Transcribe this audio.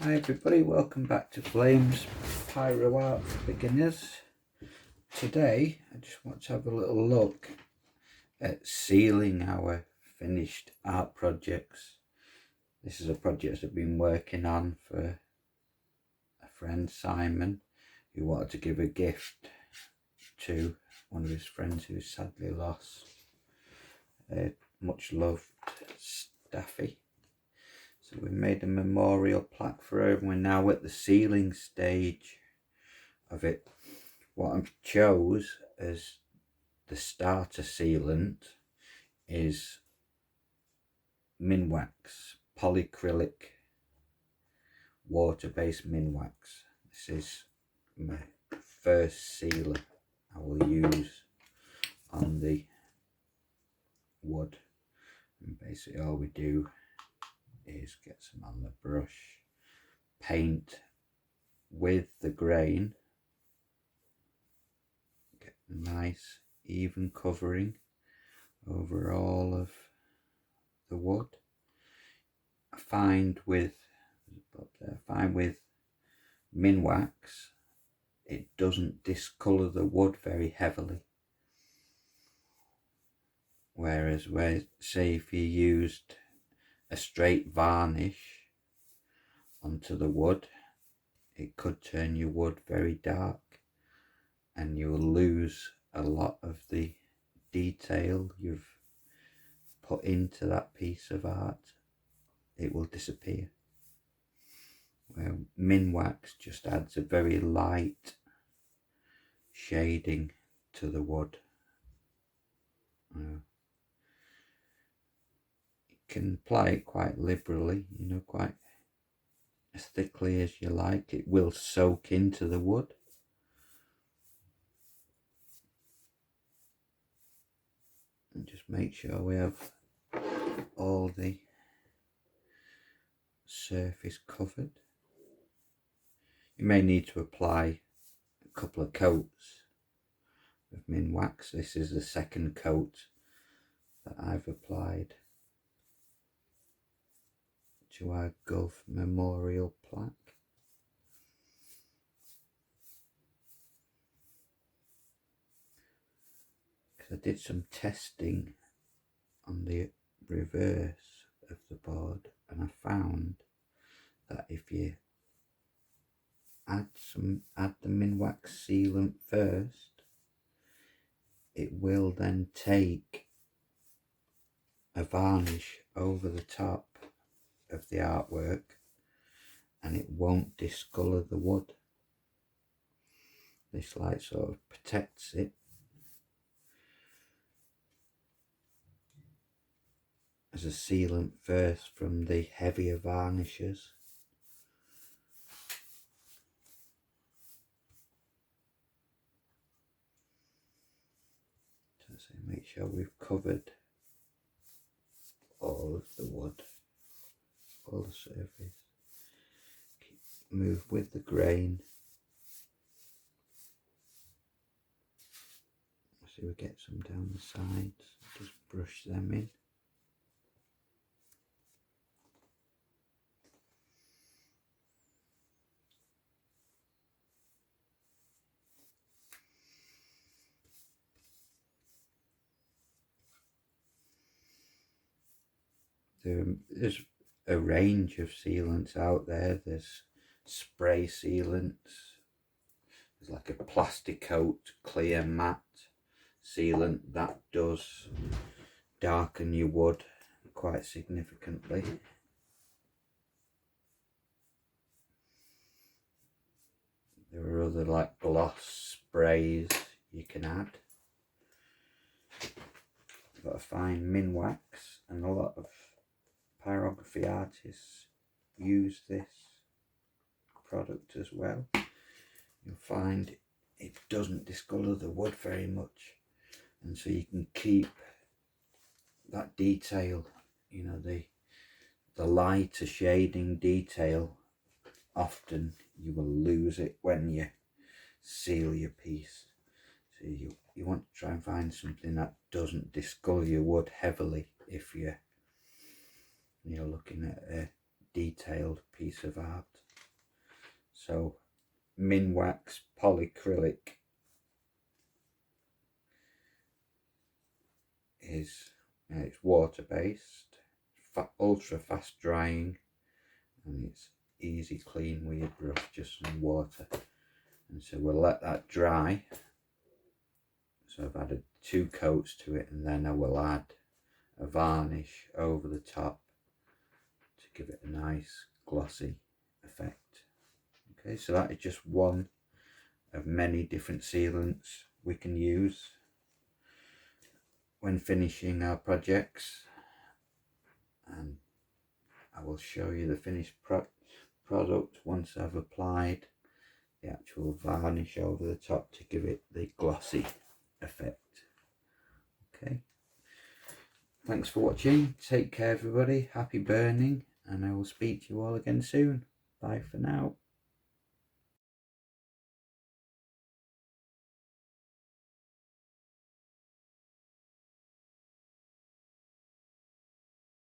Hi everybody, welcome back to Flames Pyro Art for Beginners. Today I just want to have a little look at sealing our finished art projects. This is a project I've been working on for a friend, Simon, who wanted to give a gift to one of his friends who sadly lost a much loved Staffy. So we made a memorial plaque for her, and we're now at the sealing stage of it. What I chose as the starter sealant is minwax, polycrylic water-based minwax. This is my first sealer I will use on the wood, and basically all we do is get some on the brush, paint with the grain, get a nice even covering over all of the wood. I find with minwax it doesn't discolour the wood very heavily, whereas say if you used a straight varnish onto the wood, it could turn your wood very dark and you will lose a lot of the detail you've put into that piece of art. It will disappear. Where minwax just adds a very light shading to the wood. You can apply it quite liberally, quite as thickly as you like. It will soak into the wood. And just make sure we have all the surface covered. You may need to apply a couple of coats of minwax. This is the second coat that I've applied to our Gulf Memorial plaque. Because I did some testing on the reverse of the board, and I found that if you add the minwax sealant first, it will then take a varnish over the top of the artwork and it won't discolour the wood. This light sort of protects it as a sealant first from the heavier varnishes. So make sure we've covered all of the wood, all the surface. Move with the grain. See, we get some down the sides, just brush them in. There's a range of sealants out there. There's spray sealants. There's like a plastic coat, clear matte sealant that does darken your wood quite significantly. There are other like gloss sprays you can add. You've got to find minwax, and a lot of pyrography artists use this product as well. You'll find it doesn't discolour the wood very much, and so you can keep that detail, the lighter shading detail. Often you will lose it when you seal your piece, so you want to try and find something that doesn't discolour your wood heavily if you're looking at a detailed piece of art. So minwax polycrylic is it's water based, ultra fast drying, and it's easy clean with your brush, just some water. And so we'll let that dry. So I've added 2 coats to it, and then I will add a varnish over the top to give it a nice glossy effect. Okay, so that is just one of many different sealants we can use when finishing our projects, and I will show you the finished product once I've applied the actual varnish over the top to give it the glossy effect. Okay, thanks for watching, take care everybody, happy burning, and I will speak to you all again soon. Bye for now.